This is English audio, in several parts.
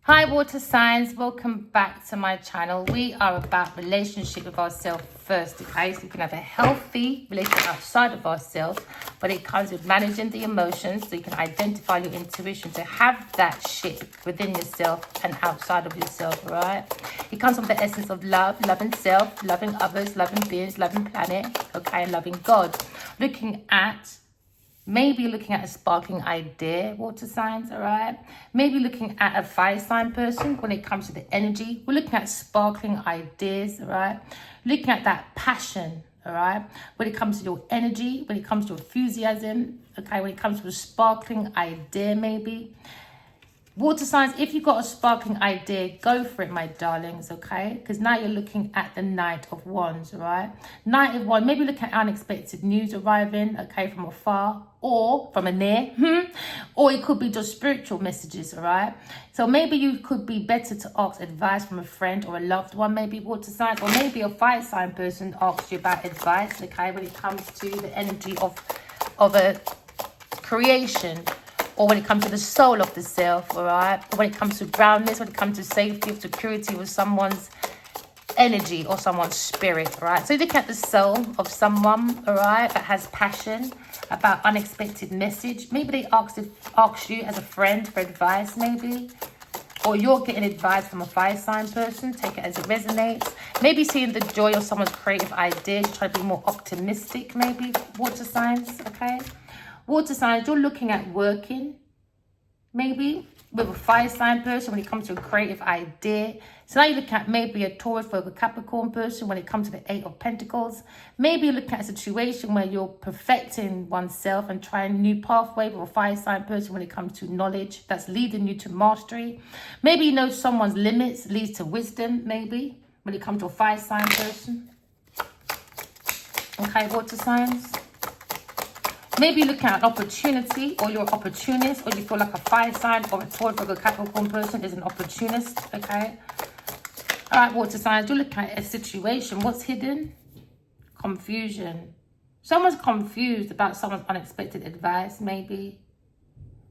Hi water signs, welcome back to my channel. We are about relationship with ourselves first, okay? So we can have a healthy relationship outside of ourselves, but it comes with managing the emotions so you can identify your intuition to have that shit within yourself and outside of yourself, right? It comes from the essence of love, loving self, loving others, loving beings, loving planet, okay, and loving God. Maybe looking at a sparkling idea, water signs, all right? Maybe looking at a fire sign person when it comes to the energy. We're looking at sparkling ideas, all right? Looking at that passion, all right? When it comes to your energy, when it comes to enthusiasm, okay? When it comes to a sparkling idea, maybe. Water signs, if you've got a sparkling idea, go for it, my darlings, okay? Because now you're looking at the Knight of Wands, all right? Knight of Wands, maybe look at unexpected news arriving, okay, from afar or from a near. Or it could be just spiritual messages, all right? So maybe you could be better to ask advice from a friend or a loved one, maybe water signs, or maybe a fire sign person asks you about advice, okay, when it comes to the energy of a creation, or when it comes to the soul of the self, all right? Or when it comes to groundness, when it comes to safety or security with someone's energy or someone's spirit, all right? So you look at the soul of someone, all right, that has passion about unexpected message. Maybe they ask you as a friend for advice, maybe. Or you're getting advice from a fire sign person. Take it as it resonates. Maybe seeing the joy of someone's creative ideas. Try to be more optimistic, maybe, water signs, okay? Water signs, you're looking at working, maybe, with a fire sign person when it comes to a creative idea. So now you look at maybe a Taurus, Virgo, Capricorn person when it comes to the Eight of Pentacles. Maybe you look at a situation where you're perfecting oneself and trying a new pathway with a fire sign person when it comes to knowledge that's leading you to mastery. Maybe you know someone's limits leads to wisdom, maybe, when it comes to a fire sign person. Okay, water signs. Maybe you're looking at an opportunity, or you're an opportunist, or you feel like a fire sign or a Taurus or a Capricorn person is an opportunist, okay? All right, water signs, you're looking at a situation. What's hidden? Confusion. Someone's confused about someone's unexpected advice, maybe.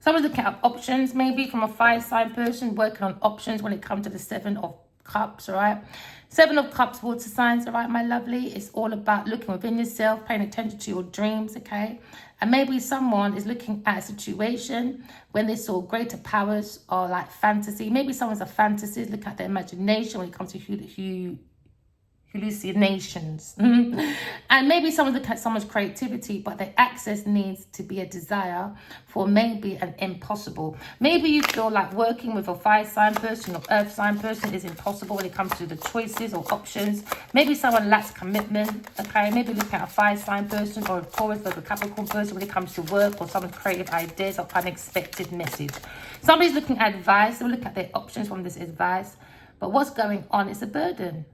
Someone's looking at options, maybe, from a fire sign person, working on options when it comes to the Seven of Cups, all right? Seven of Cups, water signs, all right, my lovely? It's all about looking within yourself, paying attention to your dreams, okay? And maybe someone is looking at a situation when they saw greater powers or like fantasy. Maybe someone's a fantasist, look at their imagination when it comes to hallucinations. And maybe someone's looking at someone's creativity, but their access needs to be a desire for maybe an impossible. Maybe you feel like working with a fire sign person or earth sign person is impossible when it comes to the choices or options. Maybe someone lacks commitment, okay? Maybe looking at a fire sign person or a Taurus or a Capricorn person when it comes to work or someone's creative ideas or unexpected message. Somebody's looking at advice, they'll look at their options from this advice, but what's going on is a burden.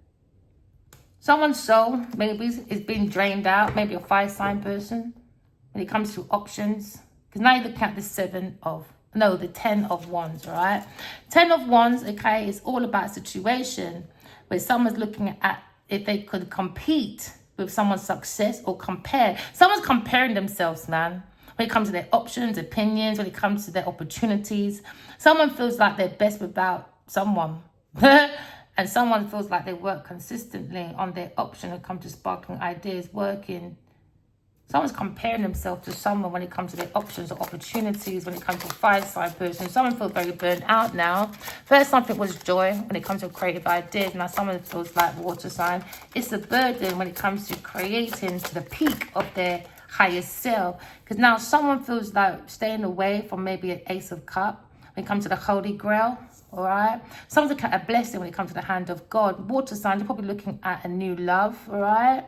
Someone's soul maybe is being drained out, maybe a fire sign person, when it comes to options. Because now you look at the 10 of Wands, all right? 10 of Wands, okay, is all about a situation where someone's looking at if they could compete with someone's success or compare. Someone's comparing themselves, man, when it comes to their options, opinions, when it comes to their opportunities. Someone feels like they're best without someone. And someone feels like they work consistently on their option when it comes to sparkling ideas, working. Someone's comparing themselves to someone when it comes to their options or opportunities, when it comes to a fire sign person. Someone feels very burnt out now. First, something was joy when it comes to creative ideas. Now, someone feels like water sign. It's a burden when it comes to creating to the peak of their highest self. Because now someone feels like staying away from maybe an Ace of Cups when it comes to the Holy Grail. All right, someone's looking at a blessing when it comes to the hand of God. Water sign, you're probably looking at a new love. All right,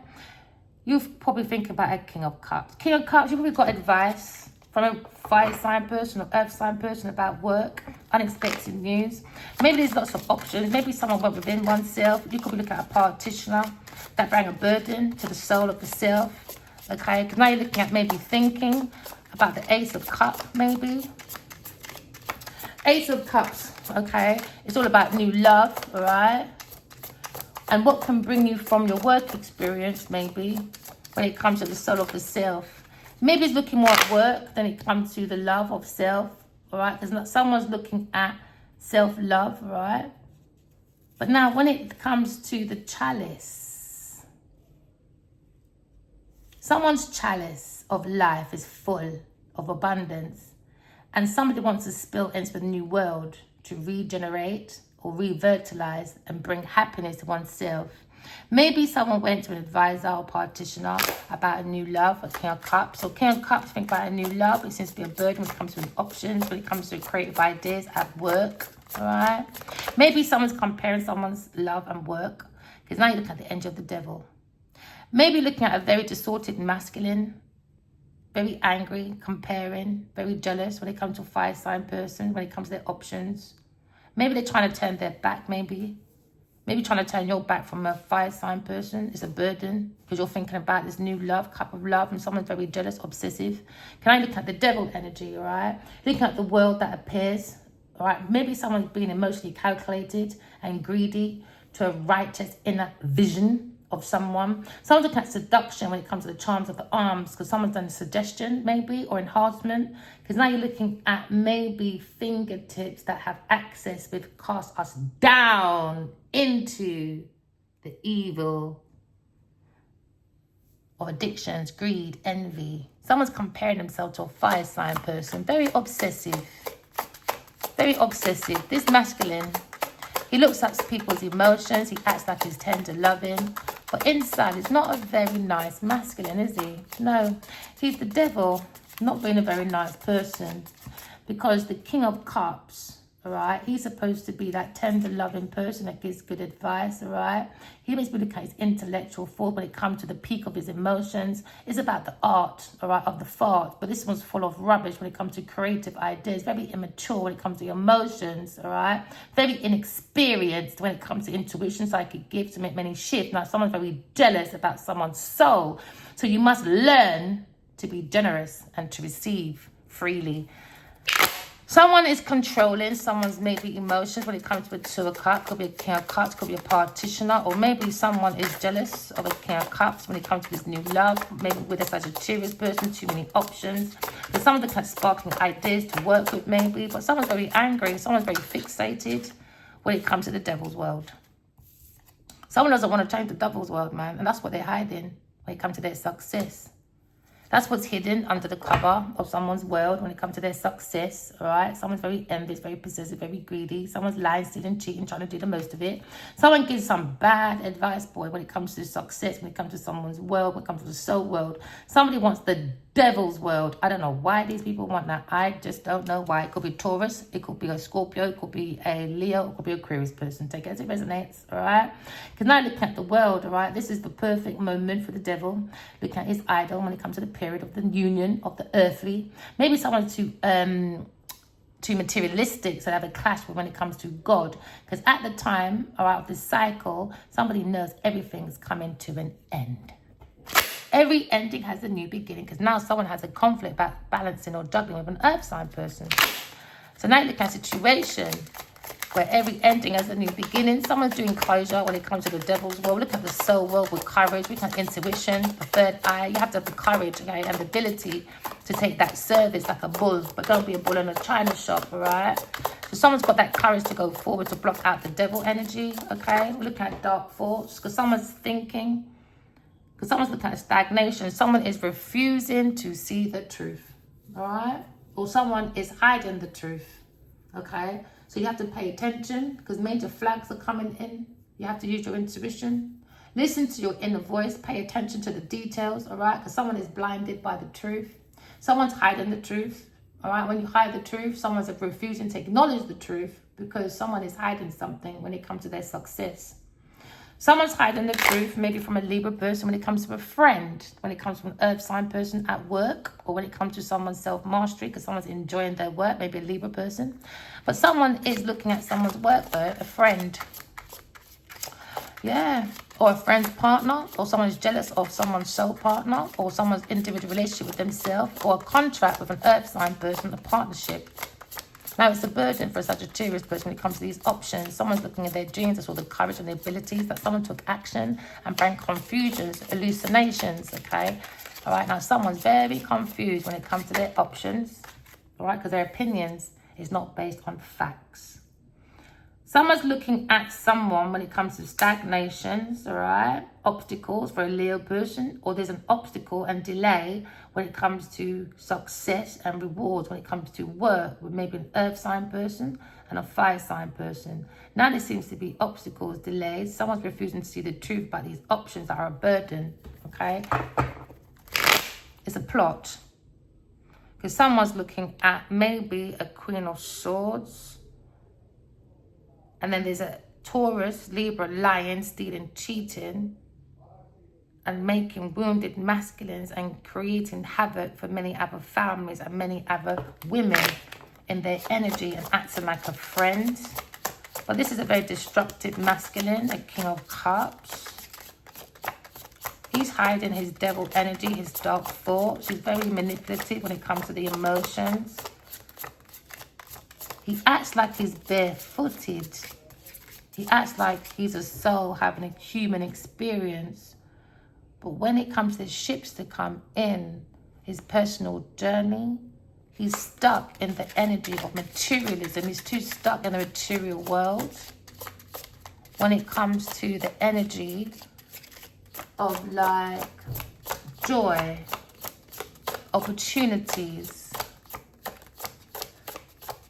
you probably think about a King of Cups. King of Cups, you've probably got advice from a fire sign person or earth sign person about work, unexpected news. Maybe there's lots of options. Maybe someone went within oneself. You could be looking at a practitioner that bring a burden to the soul of the self. Okay, because now you're looking at maybe thinking about the Ace of Cups, maybe. Ace of Cups, okay? It's all about new love, all right? And what can bring you from your work experience, maybe, when it comes to the soul of the self. Maybe it's looking more at work than it comes to the love of self, all right? Because someone's looking at self-love, right? But now when it comes to the chalice, someone's chalice of life is full of abundance, and somebody wants to spill into the new world to regenerate or revitalize and bring happiness to oneself. Maybe someone went to an advisor or practitioner about a new love, a King of Cups. So King of Cups, think about a new love. It seems to be a burden when it comes to options, when it comes to creative ideas at work, all right? Maybe someone's comparing someone's love and work, because now you look at the energy of the devil. Maybe looking at a very distorted masculine, very angry, comparing, very jealous when it comes to a fire sign person, when it comes to their options. Maybe they're trying to turn their back, maybe trying to turn your back from a fire sign person. It's a burden because you're thinking about this new love, cup of love, and someone's very jealous, obsessive. Can I look at the devil energy, all right? Looking at the world that appears, all right? Maybe someone's being emotionally calculated and greedy to a righteous inner vision of someone. Someone's looking at seduction when it comes to the charms of the arms, because someone's done a suggestion maybe, or enhancement, because now you're looking at maybe fingertips that have access with cast us down into the evil of addictions, greed, envy. Someone's comparing themselves to a fire sign person, very obsessive, very obsessive. This masculine, he looks at people's emotions, he acts like he's tender, loving, but inside he's not a very nice masculine, is he? No, he's the devil, not being a very nice person, because the King of Cups, all right, he's supposed to be that tender, loving person that gives good advice, all right? He makes me look at his intellectual thought when it comes to the peak of his emotions. It's about the art, all right, of the fart, but this one's full of rubbish when it comes to creative ideas, very immature when it comes to emotions, all right? Very inexperienced when it comes to intuition, psychic gifts, to make many shifts. Now, someone's very jealous about someone's soul, so you must learn to be generous and to receive freely. Someone is controlling someone's maybe emotions when it comes to a Two of Cups. Could be a King of Cups, could be a practitioner, or maybe someone is jealous of a King of Cups when it comes to this new love. Maybe with a Sagittarius person, too many options. There's someone that has sparkling ideas to work with maybe, but someone's very angry, someone's very fixated when it comes to the devil's world. Someone doesn't want to change the devil's world, man, and that's what they're hiding when it comes to their success. That's what's hidden under the cover of someone's world when it comes to their success, all right? Someone's very envious, very possessive, very greedy. Someone's lying, stealing, cheating, trying to do the most of it. Someone gives some bad advice, boy, when it comes to success, when it comes to someone's world, when it comes to the soul world. Somebody wants the devil's world. I don't know why these people want that. I just don't know why. It could be Taurus, it could be a Scorpio, it could be a Leo, it could be a Aquarius person. Take it as it resonates, all right? Because now looking at the world, all right, this is the perfect moment for the devil. Looking at his idol when it comes to the period of the union of the earthly. Maybe someone's too materialistic, so they have a clash when it comes to God. Because at the time, all right, of this cycle, somebody knows everything's coming to an end. Every ending has a new beginning, because now someone has a conflict about balancing or juggling with an earth sign person. So now you look at a situation where every ending has a new beginning. Someone's doing closure when it comes to the devil's world. Look at the soul world with courage. We can intuition, the third eye. You have to have the courage, okay, and the ability to take that service like a bull, but don't be a bull in a china shop, all right? So someone's got that courage to go forward to block out the devil energy, okay? Look at dark thoughts, because someone's thinking. Because someone's looking at stagnation. Someone is refusing to see the truth, all right? Or someone is hiding the truth, okay? So you have to pay attention, because major flags are coming in. You have to use your intuition. Listen to your inner voice. Pay attention to the details, all right? Because someone is blinded by the truth. Someone's hiding the truth, all right? When you hide the truth, someone's refusing to acknowledge the truth because someone is hiding something when it comes to their success. Someone's hiding the truth, maybe from a Libra person when it comes to a friend, when it comes from an earth sign person at work, or when it comes to someone's self-mastery because someone's enjoying their work, maybe a Libra person. But someone is looking at someone's work though, a friend. Yeah, or a friend's partner, or someone's jealous of someone's soul partner, or someone's individual relationship with themselves, or a contract with an earth sign person, a partnership. Now, it's a burden for a Sagittarius person when it comes to these options. Someone's looking at their dreams, that's all the courage and the abilities, that someone took action and brought confusions, hallucinations, okay? All right, now someone's very confused when it comes to their options, all right, because their opinions is not based on facts. Someone's looking at someone when it comes to stagnations, all right? Obstacles for a Leo person, or there's an obstacle and delay when it comes to success and rewards, when it comes to work with maybe an earth sign person and a fire sign person. Now there seems to be obstacles, delays. Someone's refusing to see the truth about these options that are a burden, okay? It's a plot. Because someone's looking at maybe a Queen of Swords. And then there's a Taurus, Libra, Lion, stealing, cheating, and making wounded masculines and creating havoc for many other families and many other women in their energy and acting like a friend. But this is a very destructive masculine, a King of Cups. He's hiding his devil energy, his dark thoughts. He's very manipulative when it comes to the emotions. He acts like he's barefooted. He acts like he's a soul having a human experience. But when it comes to ships to come in, his personal journey, he's stuck in the energy of materialism. He's too stuck in the material world. When it comes to the energy of like joy, opportunities.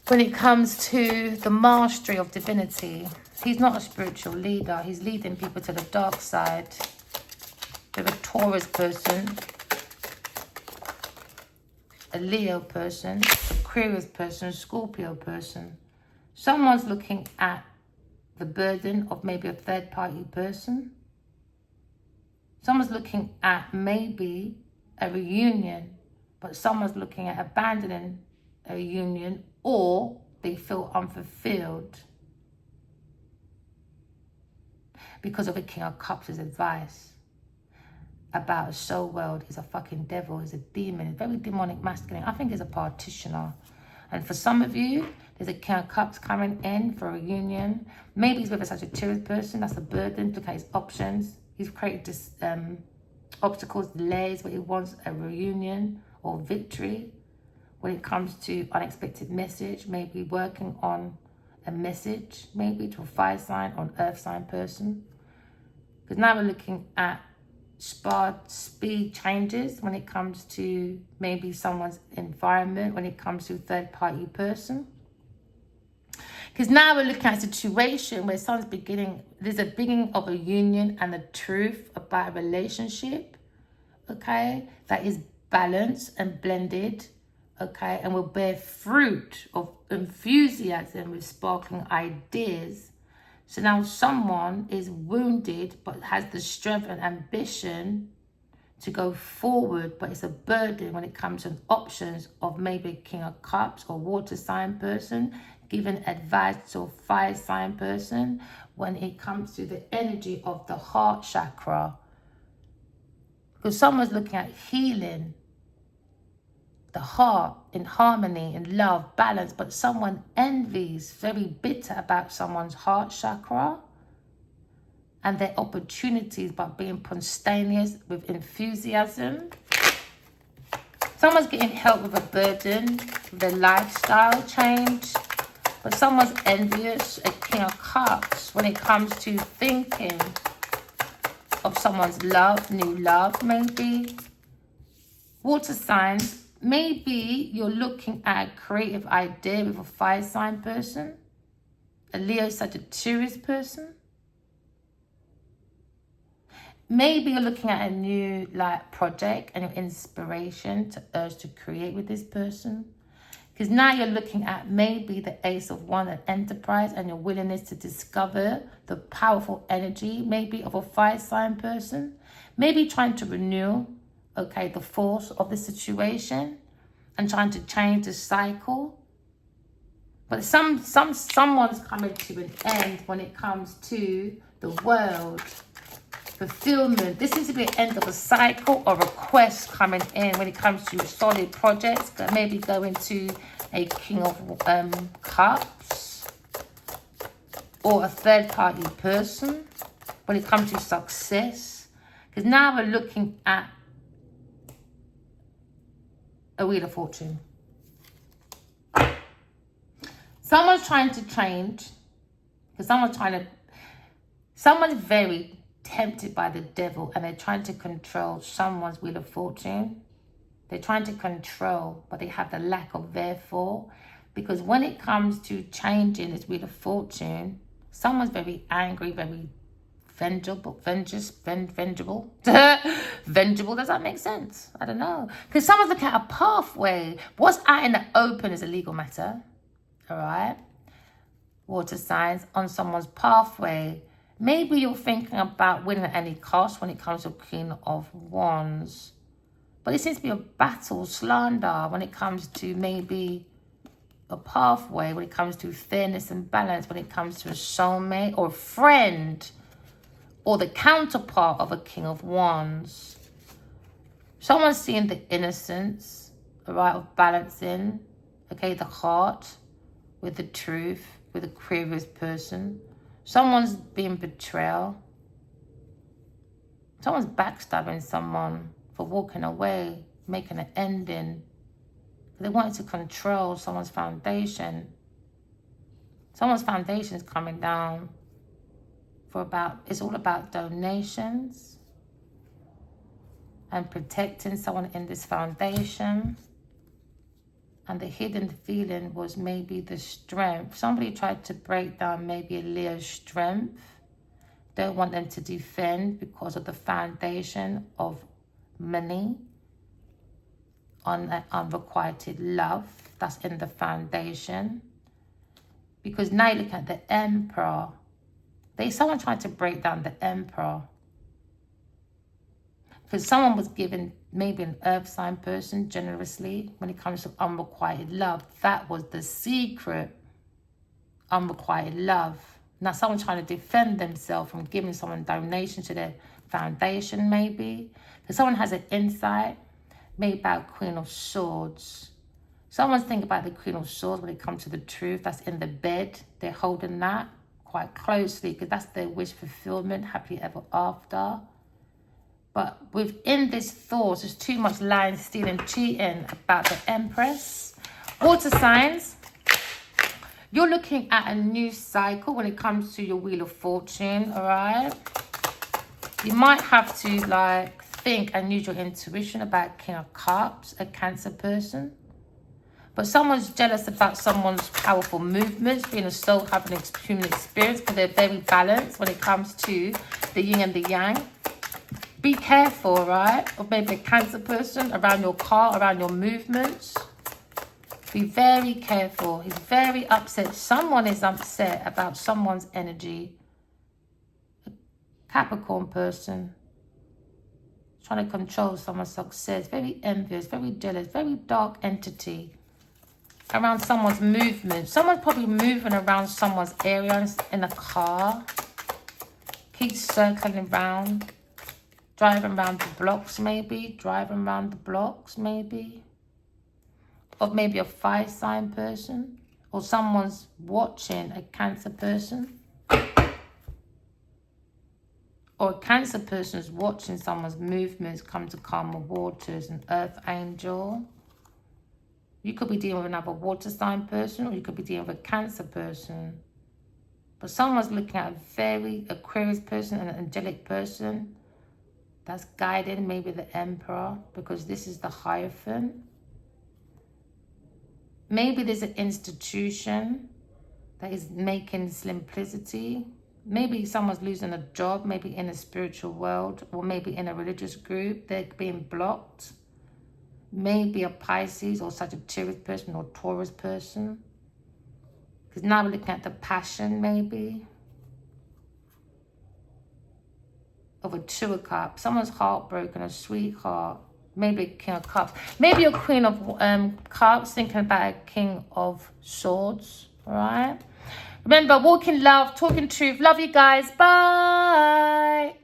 When it comes to the mastery of divinity, he's not a spiritual leader. He's leading people to the dark side. With a Taurus person, a Leo person, Aquarius person, Scorpio person. Someone's looking at the burden of maybe a third party person. Someone's looking at maybe a reunion, but someone's looking at abandoning a union, or they feel unfulfilled because of a King of Cups' advice about a soul world. He's a fucking devil, he's a demon, he's very demonic masculine. I think he's a partitioner. And for some of you, there's a King of Cups coming in for a union. Maybe he's with a Sagittarius person. That's a burden. Look at his options. He's created this, obstacles, delays, but he wants a reunion or victory. When it comes to unexpected message, maybe working on a message, maybe to a fire sign or an earth sign person. Because now we're looking at speed changes when it comes to maybe someone's environment, when it comes to a third party person. Because now we're looking at a situation where someone's there's a beginning of a union and the truth about a relationship, okay, that is balanced and blended, okay, and will bear fruit of enthusiasm with sparkling ideas. So now someone is wounded but has the strength and ambition to go forward, but it's a burden when it comes to options of maybe a King of Cups or water sign person, giving advice to a fire sign person when it comes to the energy of the heart chakra. Because someone's looking at healing the heart in harmony, in love, balance, but someone envies, very bitter about someone's heart chakra and their opportunities, but being spontaneous with enthusiasm. Someone's getting help with a burden, their lifestyle change, but someone's envious, a King of Cups, when it comes to thinking of someone's love, new love maybe. Water signs, maybe you're looking at a creative idea with a fire sign person, a Leo Sagittarius person. Maybe you're looking at a new project and your inspiration to urge to create with this person. Because now you're looking at maybe the Ace of Wands and enterprise and your willingness to discover the powerful energy, maybe of a fire sign person. Maybe trying to renew, okay, the force of the situation and trying to change the cycle. But someone's coming to an end when it comes to the world. Fulfillment. This seems to be an end of a cycle or a quest coming in when it comes to solid projects that maybe go into a King of Cups or a third party person when it comes to success. Because now we're looking at a Wheel of Fortune. Someone's trying to change Because someone's very tempted by the devil, and they're trying to control someone's wheel of fortune. They're trying to control, but they have the lack of therefore. Because when it comes to changing this wheel of fortune, someone's very angry, very vengeable. Vengeable, does that make sense? I don't know. Because someone's looking at a pathway. What's out in the open is a legal matter. All right? Water signs on someone's pathway. Maybe you're thinking about winning at any cost when it comes to Queen of Wands. But it seems to be a battle, slander, when it comes to maybe a pathway, when it comes to fairness and balance, when it comes to a soulmate or a friend, or the counterpart of a King of Wands. Someone's seeing the innocence, right, of balancing, okay, the heart with the truth, with a Aquarius person. Someone's being betrayal. Someone's backstabbing someone for walking away, making an ending. They wanted to control someone's foundation. Someone's foundation is coming down it's all about donations and protecting someone in this foundation. And the hidden feeling was maybe the strength. Somebody tried to break down maybe a Leo's strength. Don't want them to defend because of the foundation of money, on unrequited love that's in the foundation. Because now you look at the Emperor. Someone tried to break down the Emperor. Because someone was given maybe an earth sign person generously when it comes to unrequited love. That was the secret. Unrequited love. Now someone's trying to defend themselves from giving someone donation to their foundation maybe. Because someone has an insight maybe about Queen of Swords. Someone's thinking about the Queen of Swords when it comes to the truth that's in the bed. They're holding that quite closely because that's their wish fulfillment, happily ever after. But within this thought, there's too much lying, stealing, cheating about the Empress. Water signs, you're looking at a new cycle when it comes to your Wheel of Fortune, all right? You might have to think and use your intuition about King of Cups, a Cancer person. But someone's jealous about someone's powerful movements, being a soul, having a human experience, because they're very balanced when it comes to the yin and the yang. Be careful, right? Of maybe a Cancer person around your car, around your movements. Be very careful. He's very upset. Someone is upset about someone's energy. A Capricorn person. Trying to control someone's success. Very envious, very jealous, very dark entity. Around someone's movement. Someone's probably moving around someone's area in a car. Keep circling around. Driving around the blocks maybe. Driving around the blocks maybe. Or maybe a fire sign person. Or someone's watching a Cancer person. Or a Cancer person is watching someone's movements come to calmer waters, an earth angel. You could be dealing with another water sign person, or you could be dealing with a Cancer person. But someone's looking at a very Aquarius person, an angelic person that's guiding maybe the Emperor, because this is the Hierophant. Maybe there's an institution that is making simplicity. Maybe someone's losing a job, maybe in a spiritual world, or maybe in a religious group. They're being blocked. Maybe a Pisces or Sagittarius person or Taurus person. Because now we're looking at the passion, maybe. Of a Two of Cups. Someone's heartbroken, a sweetheart. Maybe a King of Cups. Maybe a Queen of Cups, thinking about a King of Swords. All right? Remember, walking love, talking truth. Love you guys. Bye.